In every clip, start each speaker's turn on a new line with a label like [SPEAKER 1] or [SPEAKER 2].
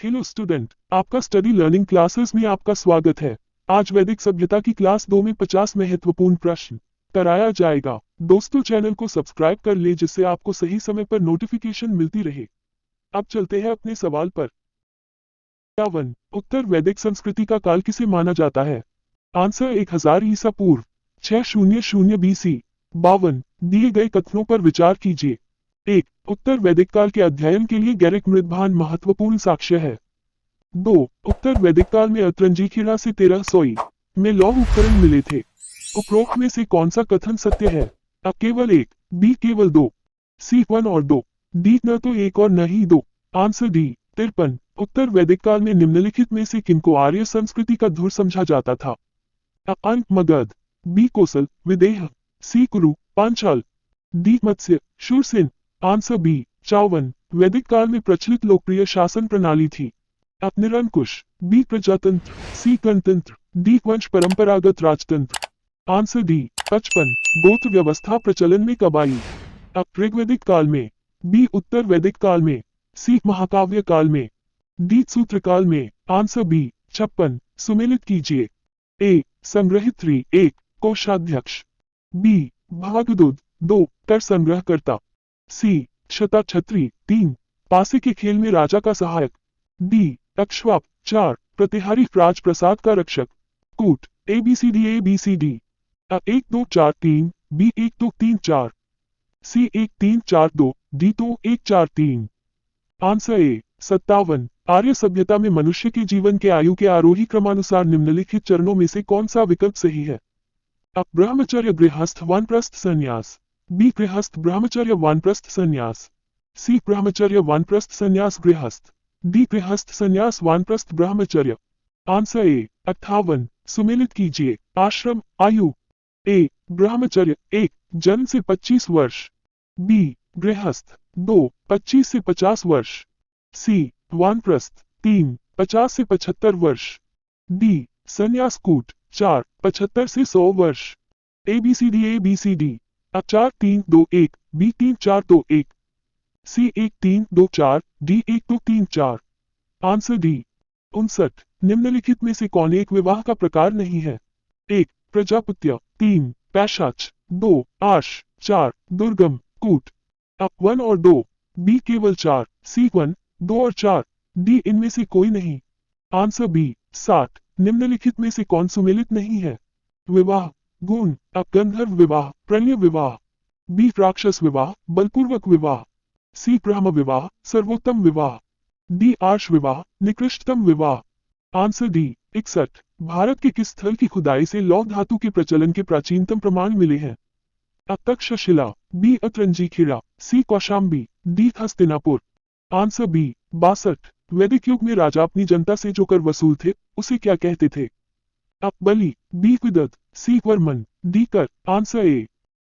[SPEAKER 1] Hello student, आपका study learning classes में आपका स्वागत है। आज वैदिक सभ्यता की क्लास 2 में 50 महत्वपूर्ण प्रश्न कराया जाएगा। दोस्तों, चैनल को सब्सक्राइब कर ले जिससे आपको सही समय पर नोटिफिकेशन मिलती रहे। अब चलते हैं अपने सवाल पर। 51 उत्तर वैदिक संस्कृति का काल किसे माना जाता है? आंसर 1000 ईसा पूर्व, 600 BC। 52 दिए गए कथनों पर विचार कीजिए। 1. उत्तर वैदिक काल के अध्ययन के लिए गैरिक मृदभान महत्वपूर्ण साक्ष्य है। 2. उत्तर वैदिक काल में अतरंजीखिड़ा से 1300 में लौह उपकरण मिले थे। उपरोक्त में से कौन सा कथन सत्य है? अ केवल 1, बी केवल 2, सी 1 और 2, डी न तो 1 और न ही 2। आंसर डी 53 उत्तर वैदिक काल में निम्नलिखित में से किनको आर्य संस्कृति का धुर समझा जाता था? अ अंक मगध, बी कोसल विदेह, सी कुरु पांचाल, डी मत्स्य शूरसेन। आंसर बी 54 वैदिक काल में प्रचलित लोकप्रिय शासन प्रणाली थी। अ निरंकुश, बी प्रजातंत्र, सी गणतंत्र, डी वंश परंपरागत राजतंत्र। आंसर डी 55 गोत्र व्यवस्था प्रचलन में कब आई? अ ऋग्वैदिक काल में, बी उत्तर वैदिक काल में, सी महाकाव्य काल में, डी सूत्र काल में। आंसर बी 56 सुमेलित कीजिए। ए संग्रहित 1 कोषाध्यक्ष, बी भागदूत 2 कर संग्रहकर्ता, सी क्षता छत्री 3 पासे के खेल में राजा का सहायक, डी अक्षवाप 4 प्रतिहारी राजप्रसाद का रक्षक। कूट ABCD A 1 2 4 3, B 1 2 3 4, C 1 3 4 2, D 2 1 4 3। Answer A 57 आर्य सभ्यता में मनुष्य के जीवन के आयु के आरोही क्रमानुसार निम्नलिखित चरणों में से कौन सा विकल्प सही है? अ ब्रह्मचर्य गृहस्थ वानप्रस्थ संन्यास, बी गृहस्थ ब्रह्मचर्य वानप्रस्थ संन्यास, सी ब्रह्मचर्य वानप्रस्थ संन्यास गृहस्थ, डी गृहस्थ संन्यास वानप्रस्थ ब्रह्मचर्य। आंसर ए 58 सुमेलित कीजिए। आश्रम आयु, ए ब्रह्मचर्य 1 जन्म से 25 वर्ष, बी गृहस्थ 2 25 से 50 वर्ष, सी वानप्रस्थ 3 50 से 75 वर्ष, डी संन्यास कूट 4 75 से 100 वर्ष। ABCD अ 4 3 2 1, बी 3 4 2 1, सी 1 3 2 4, डी 1 2 3 4। आंसर डी 59 निम्नलिखित में से कौन एक विवाह का प्रकार नहीं है? 1 प्रजापत्य, 3 पैशाच, 2 आश, 4 दुर्गम कूट। अ 1 और 2, बी केवल 4, सी 1 2 और 4, डी इनमें से कोई नहीं। आंसर बी 60 निम्नलिखित में से कौन सुमेलित नहीं है? विवाह गुण, अ गंधर्व विवाह प्रणय विवाह, बी राक्षस विवाह बलपूर्वक विवाह, सी ब्रह्म विवाह सर्वोत्तम विवाह, डी आर्ष विवाह निकृष्टतम विवाह। आंसर डी 61 भारत के किस स्थल की खुदाई से लौह धातु के प्रचलन के प्राचीनतम प्रमाण मिले हैं? अ Takshashila, B Atranjikhera, C Kaushambi, D Hastinapur. Answer B 62 वैदिक युग में राजा अपनी जनता से जो कर वसूल थे उसे क्या कहते थे? अ बलि, बी विदत, सी वर्मन, डी कर। आंसर ए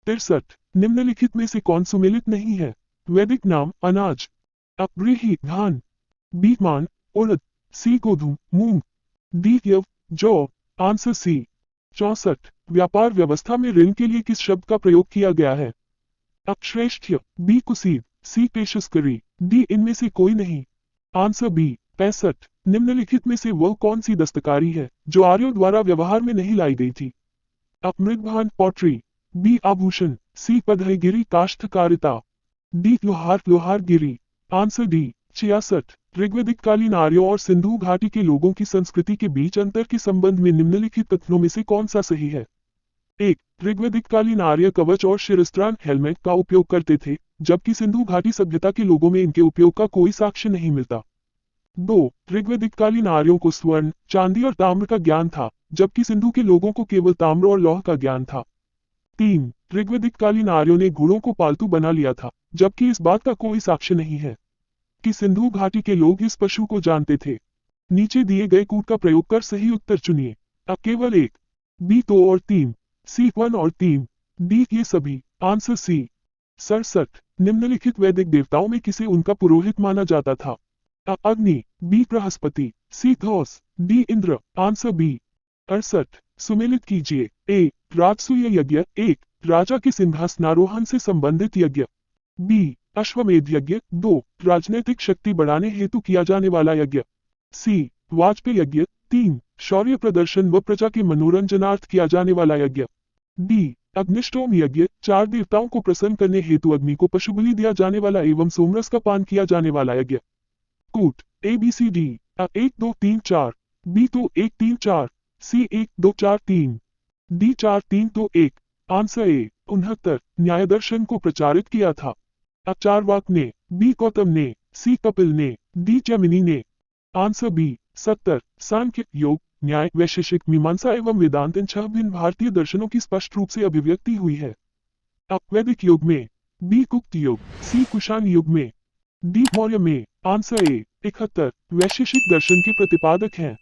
[SPEAKER 1] 63 निम्नलिखित में से कौन सुमेलित नहीं है? वैदिक नाम अनाज, अ व्रीहि धान, बी मान उड़द, सी गोधूम मूंग, डी यव जौ। आंसर सी 64 व्यापार व्यवस्था में ऋण के लिए किस शब्द का प्रयोग किया गया है? अ श्रेष्ठ्य, बी कुसीद, सी पेशस्करी, डी इनमें से कोई नहीं। आंसर बी 65 निम्नलिखित में से वह कौन सी दस्तकारी है जो आर्यों द्वारा व्यवहार में नहीं लाई गई थी? अ मृदभान पॉटरी, बी आभूषण, सी पढ़ईगिरी काष्ठकारिता, डी लोहारगिरी। आंसर डी 66 ऋग्वैदिक कालीन आर्यों और सिंधु घाटी के लोगों की संस्कृति के बीच अंतर के संबंध में निम्नलिखित कथनों में से कौन सा सही है? 1 ऋग्वैदिक कालीन आर्य कवच और शिरस्त्राण हेलमेट का उपयोग करते थे, जबकि सिंधु घाटी सभ्यता के लोगों में इनके उपयोग का कोई साक्ष्य नहीं मिलता। 2 ऋग्वैदिक कालीन आर्यों को स्वर्ण, चांदी और ताम्र का ज्ञान था, जबकि सिंधु के लोगों को केवल ताम्र और लौह का ज्ञान था। 3 ऋग्वैदिक कालीन आर्यों ने घोड़ों को पालतू बना लिया था, जबकि इस बात का कोई साक्ष्य नहीं है कि सिंधु घाटी के लोग इस पशु को जानते थे। नीचे दिए गए कूट का प्रयोग कर सही उत्तर चुनिए। अ केवल 1, बी 2 और 3, सी 1 और 3, डी ये सभी। आंसर सी 67 निम्नलिखित वैदिक देवताओं में किसे उनका पुरोहित माना जाता था? अ Agni, B Brihaspati, C Ghosha, D Indra. Answer B 68 सुमेलित कीजिए। ए राजसूय यज्ञ 1 राजा के सिंहासनारोहण से संबंधित यज्ञ, बी अश्वमेध यज्ञ 2 राजनीतिक शक्ति बढ़ाने हेतु किया जाने वाला यज्ञ, सी वाजपेयी यज्ञ। 3 शौर्य प्रदर्शन व प्रजा के मनोरंजनार्थ किया जाने वाला यज्ञ। डी अग्निष्टोम यज्ञ। 4 देवताओं को प्रसन्न करने हेतु अग्नि को पशुबलि दिया जाने वाला एवं सोमरस का पान किया जाने वाला यज्ञ। कूट ABCD। 1 2 3 4, बी तो 1 3 4, सी 1 2 4 3, डी 4 3 2 1। आंसर ए 69 न्याय दर्शन को प्रचारित किया था। चारवाक ने, बी गौतम ने, सी कपिल ने, डी जैमिनी ने। आंसर बी 70 सांख्य योग न्याय वैशेषिक मीमांसा एवं वेदांत इन 6 भिन्न भारतीय दर्शनों की स्पष्ट रूप से अभिव्यक्ति हुई है। वैदिक युग में, बी गुप्त युग, सी कुषाण युग में, डी मौर्य में। आंसर ए 71 वैशेषिक दर्शन के प्रतिपादक हैं।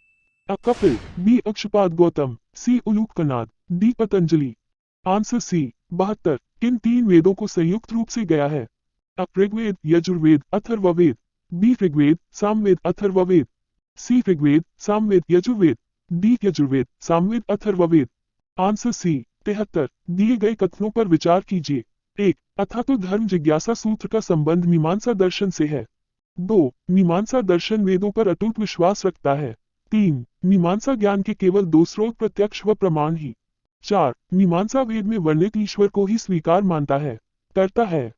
[SPEAKER 1] Kapila, B Akshapada Gautam, C Uluka Kanada, D Patanjali. Answer C 72 किन 3 वेदों को संयुक्त रूप से गया है? Rigveda Yajurveda Atharvaveda, B Rigveda Samaveda Atharvaveda, C Rigveda Samaveda Yajurveda, D Yajurveda Samaveda Atharvaveda. Answer C 73 दिए गए कथनों पर विचार कीजिए। 1 अथा तो धर्म जिज्ञासा सूत्र का संबंध मीमांसा दर्शन से है। 2 मीमांसा दर्शन वेदों पर अटूट विश्वास रखता है। 3 मीमांसा ज्ञान के केवल 2 स्रोत प्रत्यक्ष व प्रमाण ही। 4 मीमांसा वेद में वर्णित ईश्वर को ही स्वीकार मानता है, करता है।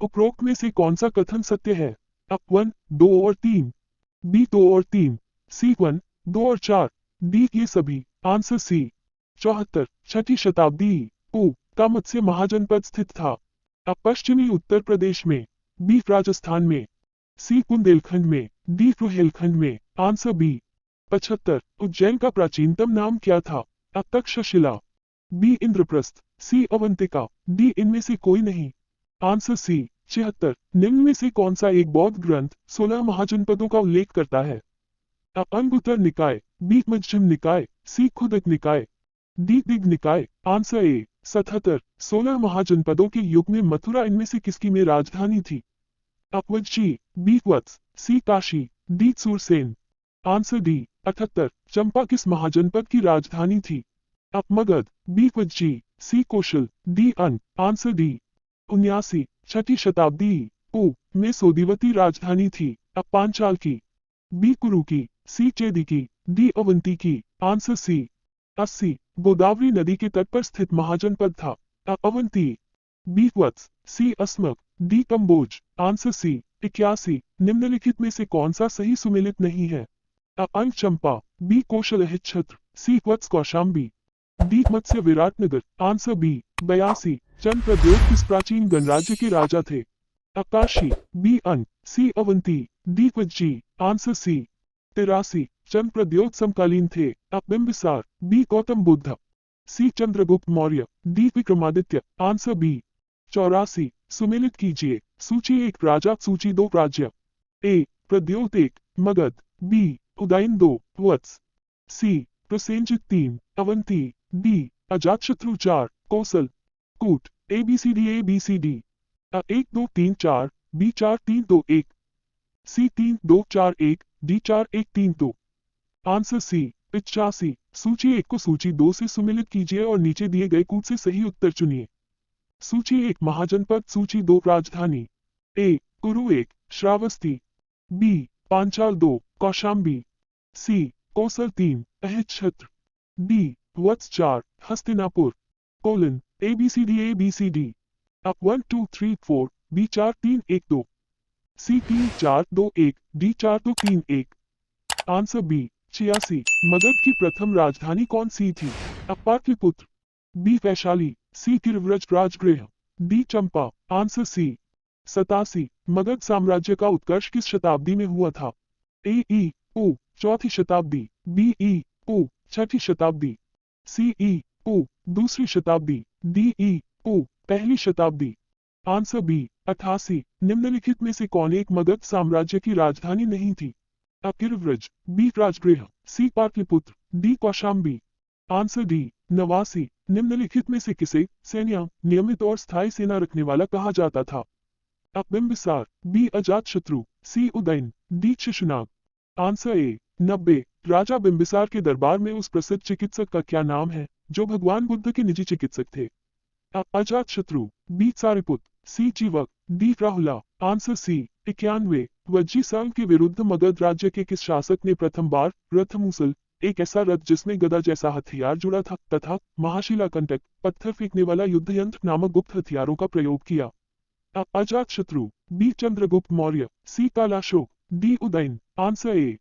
[SPEAKER 1] उपरोक्त में से कौन सा कथन सत्य है? 1 2 और 3, बी 2 और 3, सी 1 2 और 4, डी ये सभी। आंसर सी 74 छठी शताब्दी ऊ का मत्स्य महाजनपद स्थित था। पश्चिमी उत्तर प्रदेश में, बी राजस्थान में, सी बुंदेलखंड में, डी रुहेलखंड में। आंसर बी 75 उज्जैन का प्राचीनतम नाम क्या था? तक्षशिला, बी इंद्रप्रस्थ, सी अवंतिका, डी इनमें से कोई नहीं। आंसर सी 76 निम्न में से कौन सा एक बौद्ध ग्रंथ 16 महाजनपदों का उल्लेख करता है? अंगुत्तर निकाय, बी मध्यम निकाय, सी खुदक निकाय, डी दिग् निकाय। आंसर ए 77 16 महाजनपदों के युग में मथुरा इनमें से किसकी में राजधानी थी? Vajji, B Vatsa, C Kashi, D Surasena. Answer D 78 Champa किस महाजनपद की राजधानी थी? Magadha, B Vajji, C Kosala, D Anga. Answer D 79 छठी शताब्दी ऊ में सोदिवती राजधानी थी। पांचाल की, बी कुरु की, सी चेदी की, डी अवंती की। आंसर सी 80 गोदावरी नदी के तट पर स्थित महाजनपद था। Avanti, B Vatsa, C Ashmaka, D Kamboja. Answer C 81 निम्नलिखित में से कौन सा सही सुमेलित नहीं है? अंक चंपा, बी कौशल छत्र, C Vatsa Kaushambi, D Matsya Viratnagar. Answer B 82 Chandpradyot किस प्राचीन गणराज्य के राजा थे? Kashi, B Anga, C Avanti, D Vajji. Answer C 83 Chandpradyot समकालीन थे। Bimbisara, B Gautam Buddha, C Chandragupta Maurya, D Vikramaditya. Answer B 84 सुमेलित कीजिए। सूची 1 राजा, सूची 2 राज्य। A Pradyota 1 Magadha, B Udayan 2 Vatsa, C Prasenajit 3 Avanti, D Ajatashatru 4 Kosala. कूट ABCD ABCD 1 2 3 4, बी 4 3 2 1, सी 3 2 4 1, डी 4 1 3 2। आंसर सी 85 सूची 1 को सूची 2 से सुमेलित कीजिए और नीचे दिए गए कूट से सही उत्तर चुनिए। सूची 1 महाजनपद, सूची 2 राजधानी। A Kuru 1 Shravasti, B Panchal 2 Kaushambi, C Kaushal 3 Ahichhatra, D Vatsa 4 Hastinapur. Colon ABCD ABCD 1 2 3 4, B 4 3 1 2, C 3 4 2 1, D 4 2 3 1। Answer B 86 Magadh की प्रथम राजधानी कौन सी थी? Pataliputra, B Vaishali, C Girivraj Rajgriha, D Champa. Answer C 87 Magadh साम्राज्य का उत्कर्ष किस शताब्दी में हुआ था? ए ओ चौथी शताब्दी, बी ओ छठी शताब्दी, सी ओ दूसरी शताब्दी, डी ओ पहली शताब्दी। आंसर बी 88 निम्नलिखित में से कौन एक मगध साम्राज्य की राजधानी नहीं थी? Girivraja, B Rajgriha, C Pataliputra, D Kaushambi. Answer D 89 निम्नलिखित में से किसे सैन्य नियमित और स्थायी सेना रखने वाला कहा जाता था? Bimbisar, B Ajatashatru, C Udayan, D Shishunag. Answer A 90 राजा बिंबिसार के दरबार में उस प्रसिद्ध चिकित्सक का क्या नाम है जो भगवान बुद्ध के निजी चिकित्सक थे? अजातशत्रु, बी सारिपुत, सी जीवक, डी राहुला। आंसर सी 91 वज्जी साल के विरुद्ध मगध राज्य के किस शासक ने प्रथम बार रथमुसल, एक ऐसा रथ जिसमें गदा जैसा हथियार जुड़ा था, तथा महाशिलाकंटक, पत्थर फेंकने वाला युद्ध यंत्र नामक गुप्त हथियारों का प्रयोग किया? Ajatashatru, B Chandragupta Maurya, C Kalashok, D Udayan. Answer ए